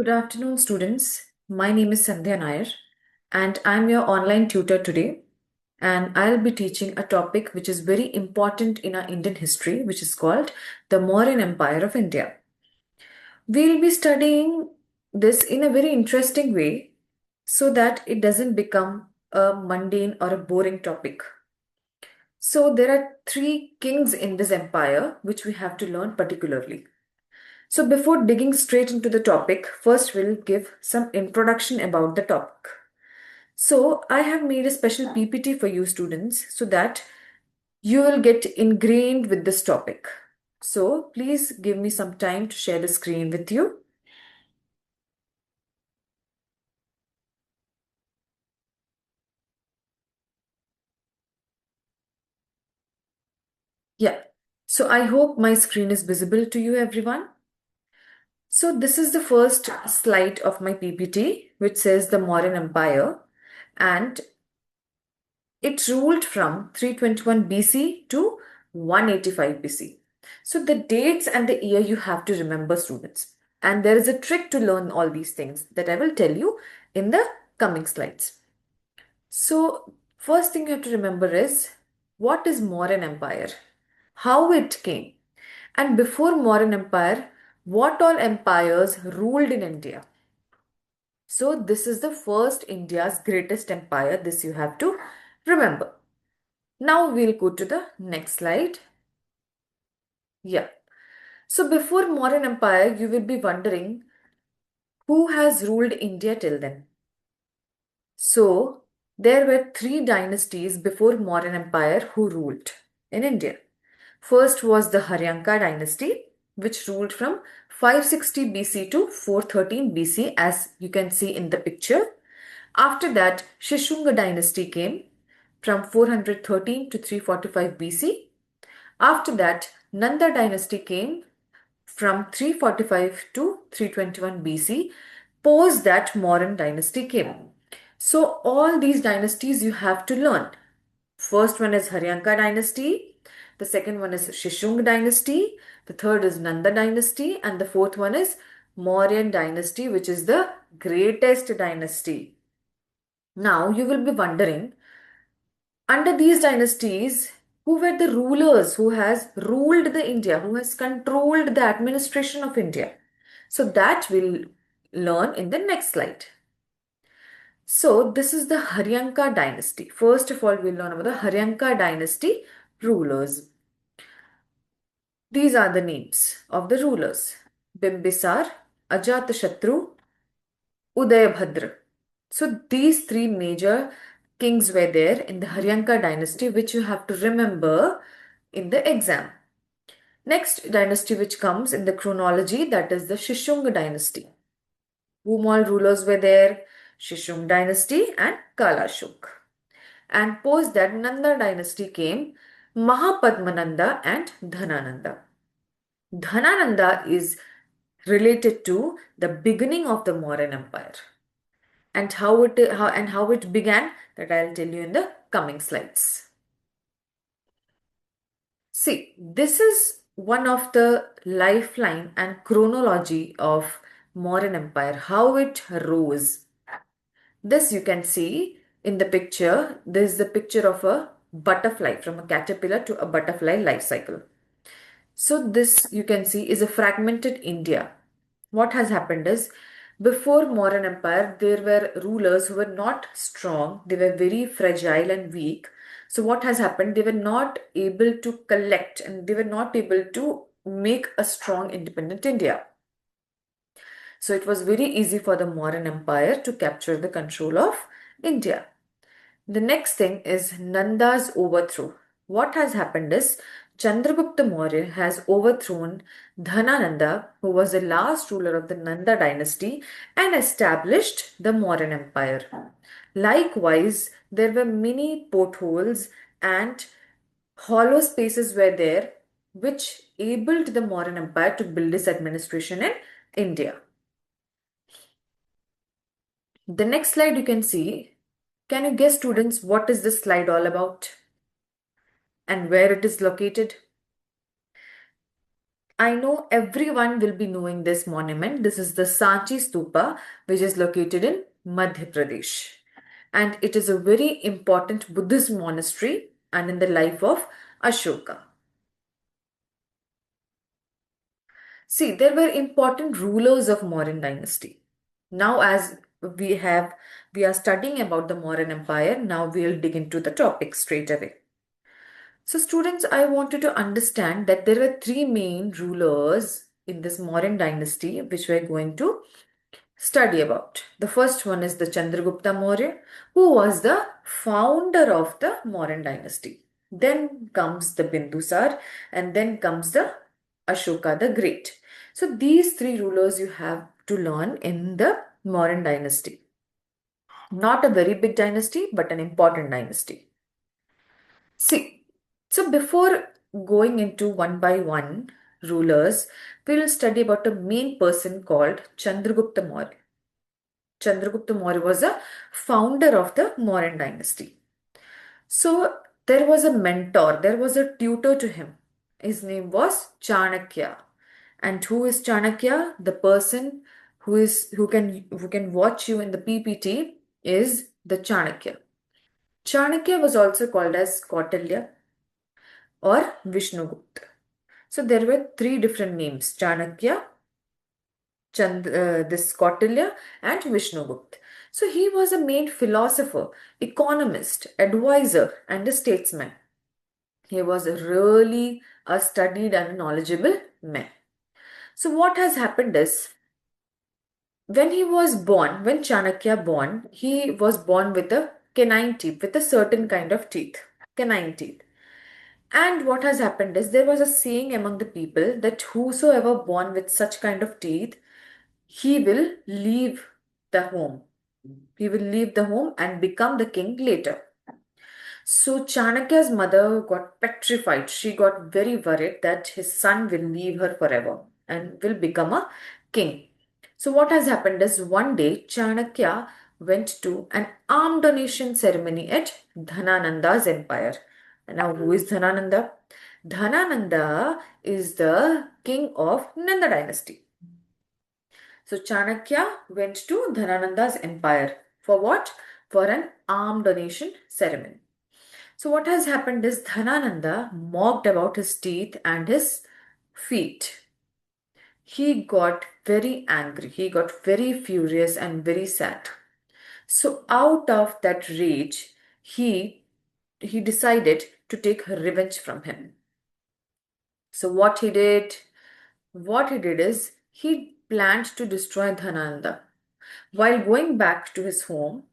Good afternoon, students. My name is Sandhya Nair, and I'm your online tutor today. And I'll be teaching a topic which is very important in our Indian history, which is called the Mauryan Empire of India. We'll be studying this in a very interesting way so that it doesn't become a mundane or a boring topic. So, there are three kings in this empire which we have to learn particularly. So before digging straight into the topic, first we'll give some introduction about the topic. So I have made a special PPT for you students so that you will get ingrained with this topic. So please give me some time to share the screen with you. Yeah. So I hope my screen is visible to you everyone. So this is the first slide of my PPT which says the Mauryan Empire, and it ruled from 321 BC to 185 BC. So the dates and the year you have to remember, students. And there is a trick to learn all these things that I will tell you in the coming slides. So first thing you have to remember is, what is Mauryan Empire? How it came? And before Mauryan Empire, what all empires ruled in India? So this is the first India's greatest empire. This you have to remember. Now we'll go to the next slide. Yeah. So before Mauryan Empire, you will be wondering who has ruled India till then. So there were three dynasties before Mauryan Empire who ruled in India. First was the Haryanka dynasty, which ruled from 560 BC to 413 BC, as you can see in the picture. After that, Shishunaga dynasty came from 413 to 345 BC. After that, Nanda dynasty came from 345 to 321 BC. Post that, Mauryan dynasty came. So all these dynasties you have to learn. First one is Haryanka dynasty, the second one is Shishung dynasty, the third is Nanda dynasty, and the fourth one is Mauryan dynasty, which is the greatest dynasty. Now you will be wondering, under these dynasties, who were the rulers who has ruled the India, who has controlled the administration of India? So that we'll learn in the next slide. So this is the Haryanka dynasty. First of all, we'll learn about the Haryanka dynasty rulers. These are the names of the rulers: Bimbisar, Ajatashatru, Udayabhadra. So these three major kings were there in the Haryanka dynasty, which you have to remember in the exam. Next dynasty which comes in the chronology, that is the Shishung dynasty. Whom all rulers were there? Shishung dynasty and Kalashuk. And post that, Nanda dynasty came, Mahapadmananda and Dhanananda. Dhanananda is related to the beginning of the Mauryan Empire. And how it began, that I'll tell you in the coming slides. See, this is one of the lifeline and chronology of Mauryan Empire, how it rose. This you can see in the picture. This is the picture of a butterfly, from a caterpillar to a butterfly life cycle. So this you can see is a fragmented India. What has happened is, before Mauryan Empire, there were rulers who were not strong. They were very fragile and weak. So what has happened? They were not able to collect, and they were not able to make a strong independent India. So it was very easy for the Mauryan Empire to capture the control of India. The next thing is Nanda's overthrow. What has happened is, Chandragupta Maurya has overthrown Dhanananda, who was the last ruler of the Nanda dynasty, and established the Mauryan Empire. Likewise, there were many potholes and hollow spaces were there, which enabled the Mauryan Empire to build its administration in India. The next slide you can see. Can you guess, students, what is this slide all about and where it is located? I know everyone will be knowing this monument. This is the Sanchi Stupa, which is located in Madhya Pradesh. And it is a very important Buddhist monastery and in the life of Ashoka. See, there were important rulers of Mauryan dynasty. Now, as we are studying about the Mauryan Empire, now we'll dig into the topic straight away. So, students, I want you to understand that there were three main rulers in this Mauryan dynasty which we're going to study about. The first one is the Chandragupta Maurya, who was the founder of the Mauryan dynasty. Then comes the Bindusar, and then comes the Ashoka the Great. So these three rulers you have to learn in the Mauryan dynasty. Not a very big dynasty, but an important dynasty. See, so before going into one by one rulers, we will study about a main person called Chandragupta Maurya. Chandragupta Maurya was a founder of the Mauryan dynasty. So there was a mentor, there was a tutor to him. His name was Chanakya. And who is Chanakya? The person who can watch you in the PPT is the Chanakya. Chanakya was also called as Kautilya or Vishnugupta. So there were three different names: Chanakya, this Kautilya, and Vishnugupta. So he was a main philosopher, economist, advisor, and a statesman. He was really a studied and knowledgeable man. So what has happened is, when he was born, when Chanakya born, he was born with a canine teeth, with a certain kind of teeth, canine teeth. And what has happened is, there was a saying among the people that whosoever born with such kind of teeth, he will leave the home. He will leave the home and become the king later. So Chanakya's mother got petrified. She got very worried that his son will leave her forever and will become a king. So what has happened is, one day Chanakya went to an arm donation ceremony at Dhanananda's empire. Now, who is Dhanananda? Dhanananda is the king of Nanda dynasty. So Chanakya went to Dhanananda's empire. For what? For an arm donation ceremony. So what has happened is, Dhanananda mocked about his teeth and his feet. He got very angry. He got very furious and very sad. So out of that rage, he decided to take revenge from him. So what he did? What he did is, he planned to destroy Dhanananda. While going back to his home,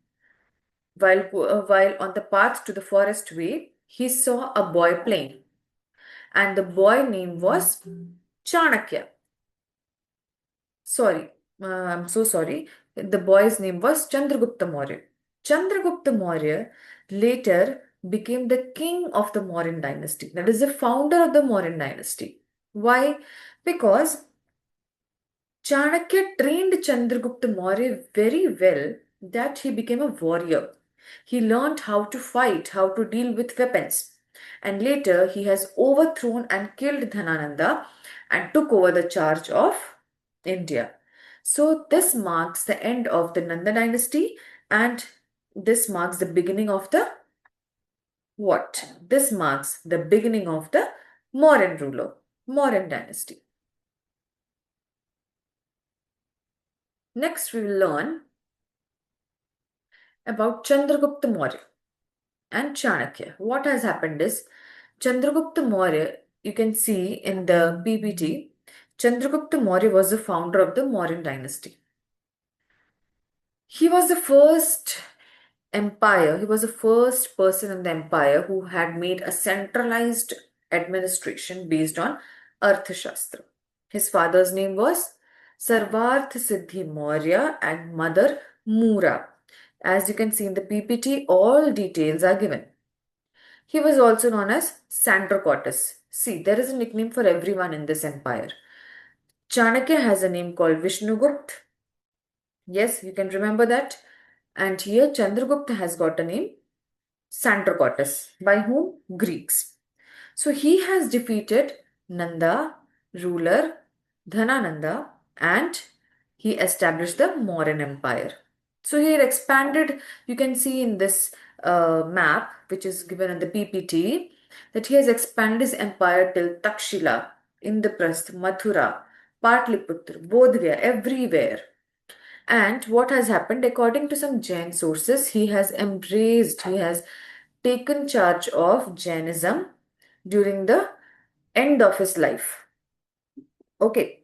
while on the path to the forest way, he saw a boy playing, and the boy name was Chanakya. Sorry, I'm so sorry. The boy's name was Chandragupta Maurya. Chandragupta Maurya later became the king of the Mauryan dynasty. That is the founder of the Mauryan dynasty. Why? Because Chanakya trained Chandragupta Maurya very well, that he became a warrior. He learned how to fight, how to deal with weapons. And later he has overthrown and killed Dhanananda and took over the charge of India. So this marks the end of the Nanda dynasty, and this marks the beginning of the what? This marks the beginning of the Mauryan ruler, Mauryan dynasty. Next we will learn about Chandragupta Maurya and Chanakya. What has happened is, Chandragupta Maurya, you can see in the PPT, Chandragupta Maurya was the founder of the Mauryan dynasty. He was the first empire, he was the first person in the empire who had made a centralized administration based on Arthashastra. His father's name was Sarvarth Siddhi Maurya and mother Mura. As you can see in the PPT, all details are given. He was also known as Sandrocotus. See, there is a nickname for everyone in this empire. Chanakya has a name called Vishnugupta. Yes, you can remember that. And here Chandragupta has got a name, Sandrocotus. By whom? Greeks. So he has defeated Nanda, ruler Dhanananda, and he established the Mauryan Empire. So he had expanded, you can see in this map, which is given in the PPT, that he has expanded his empire till Takshila, Indraprastha, Mathura, Patliputra, Bodhgaya, everywhere. And what has happened, according to some Jain sources, he has taken charge of Jainism during the end of his life. Okay,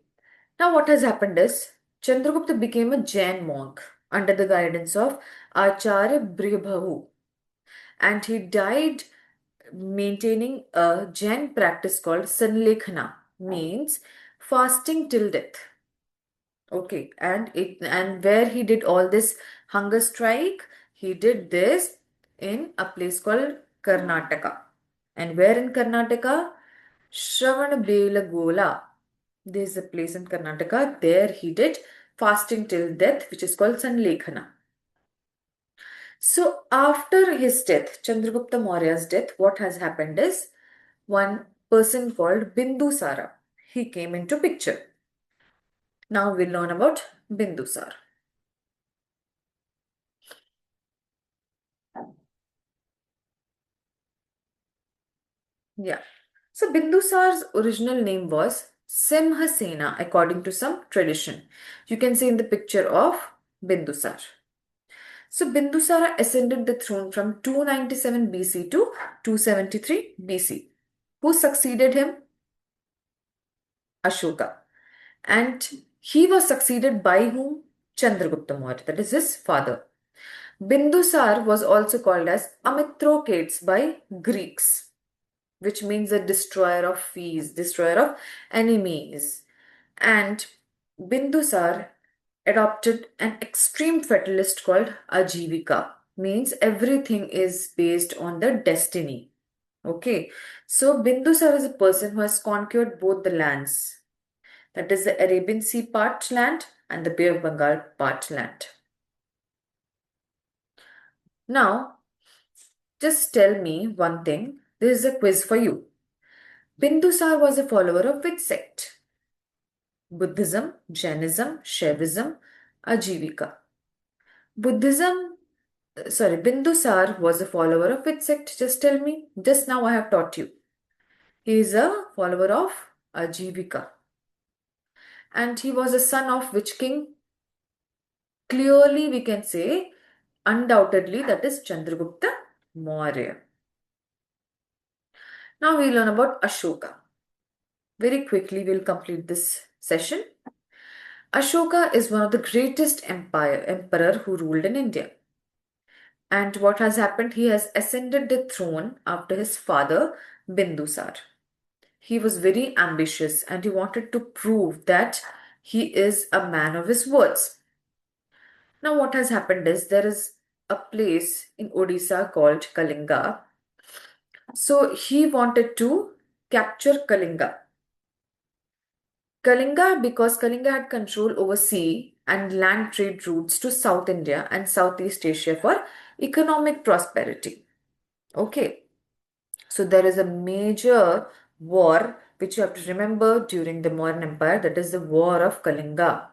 now what has happened is Chandragupta became a Jain monk under the guidance of Acharya Brihbahu, and he died maintaining a Jain practice called Sallekhana, means fasting till death. Okay, and where he did all this hunger strike, he did this in a place called Karnataka. And where in Karnataka? Shravanabelagola. There's a place in Karnataka. There he did fasting till death, which is called Sanlekhana. So after his death, Chandragupta Maurya's death, what has happened is one person called Bindusara. He came into picture. Now we'll learn about Bindusara. Yeah. So Bindusar's original name was Simhasena, according to some tradition. You can see in the picture of Bindusar. So Bindusara ascended the throne from 297 BC to 273 BC. Who succeeded him? Ashoka. And he was succeeded by whom? Chandragupta Maurya, that is his father. Bindusar was also called as Amitrocates by Greeks, which means a destroyer of fees, destroyer of enemies. And Bindusar adopted an extreme fatalist called Ajivika, means everything is based on the destiny. Okay, so Bindusar is a person who has conquered both the lands, that is the Arabian Sea part land and the Bay of Bengal part land. Now, just tell me one thing. This is a quiz for you. Bindusar was a follower of which sect? Buddhism, Jainism, Shaivism, Ajivika. Bindusar was a follower of which sect? Just tell me. Just now I have taught you. He is a follower of Ajivika. And he was a son of which king? Clearly we can say, undoubtedly, that is Chandragupta Maurya. Now we learn about Ashoka. Very quickly we'll complete this session. Ashoka is one of the greatest emperor who ruled in India. And what has happened? He has ascended the throne after his father Bindusar. He was very ambitious and he wanted to prove that he is a man of his words. Now, what has happened is there is a place in Odisha called Kalinga. So, he wanted to capture Kalinga. Kalinga, because Kalinga had control over sea and land trade routes to South India and Southeast Asia for economic prosperity. Okay, so there is a major war which you have to remember during the Mauryan Empire, that is the War of Kalinga,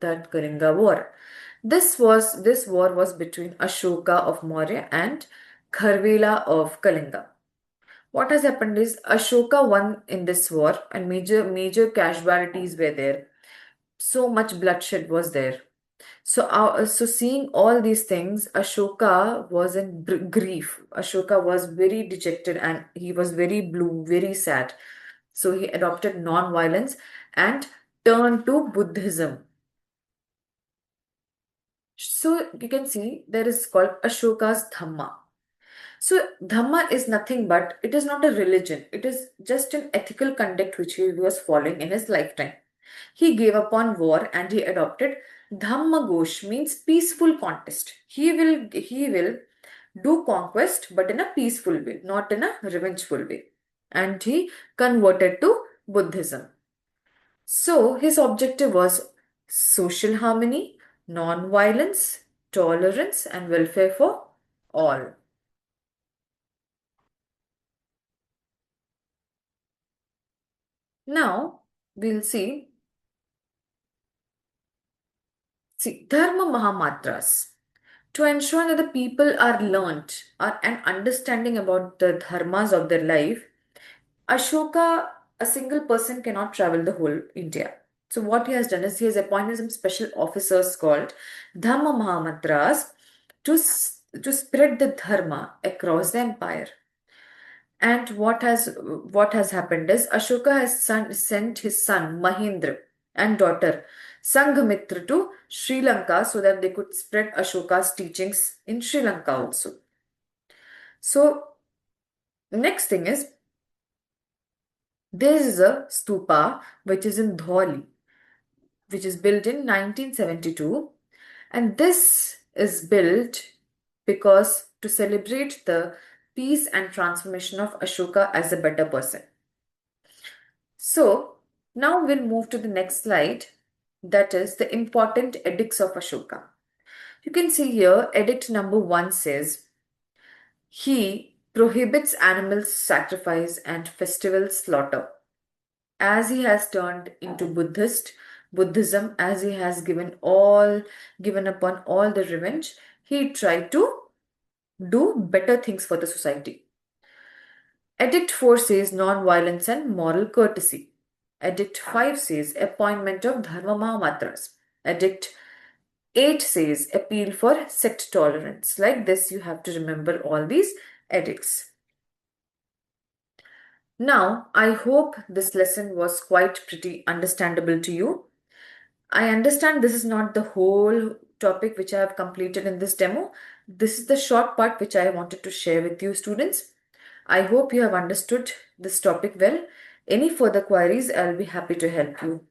that Kalinga War. This war was between Ashoka of Maurya and Kharvela of Kalinga. What has happened is Ashoka won in this war and major casualties were there. So much bloodshed was there. So seeing all these things, Ashoka was in grief. Ashoka was very dejected and he was very blue, very sad. So he adopted non-violence and turned to Buddhism. So you can see there is called Ashoka's Dhamma. So Dhamma is nothing but, it is not a religion. It is just an ethical conduct which he was following in his lifetime. He gave up on war and he adopted Dhamma Ghosh, means peaceful contest. He will do conquest but in a peaceful way, not in a revengeful way. And he converted to Buddhism. So his objective was social harmony, non-violence, tolerance, and welfare for all. Now, we'll see Dharma Mahamatras. To ensure that the people are learnt or an understanding about the dharmas of their life, Ashoka, a single person cannot travel the whole India. So what he has done is he has appointed some special officers called Dhamma Mahamatras to spread the dharma across the empire. And what has happened is Ashoka has sent his son Mahendra and daughter Sanghamitra to Sri Lanka so that they could spread Ashoka's teachings in Sri Lanka also. So next thing is there is a stupa which is in Dholi, which is built in 1972, and this is built because to celebrate the peace and transformation of Ashoka as a better person. So now we'll move to the next slide, that is the important edicts of Ashoka. You can see here edict number 1 says he prohibits animal sacrifice and festival slaughter. As he has turned into Buddhism, as he has given upon all the revenge, he tried to do better things for the society. Edict 4 says non-violence and moral courtesy. Edict 5 says appointment of Dharma Mahamatras. Edict 8 says appeal for sect tolerance. Like this, you have to remember all these edicts. Now, I hope this lesson was quite pretty understandable to you. I understand this is not the whole topic which I have completed in this demo. This is the short part which I wanted to share with you, students. I hope you have understood this topic well. Any further queries, I'll be happy to help you.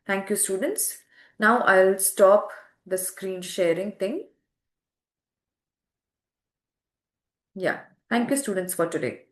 Thank you, students. Now I'll stop the screen sharing thing. Yeah. Thank you, students, for today.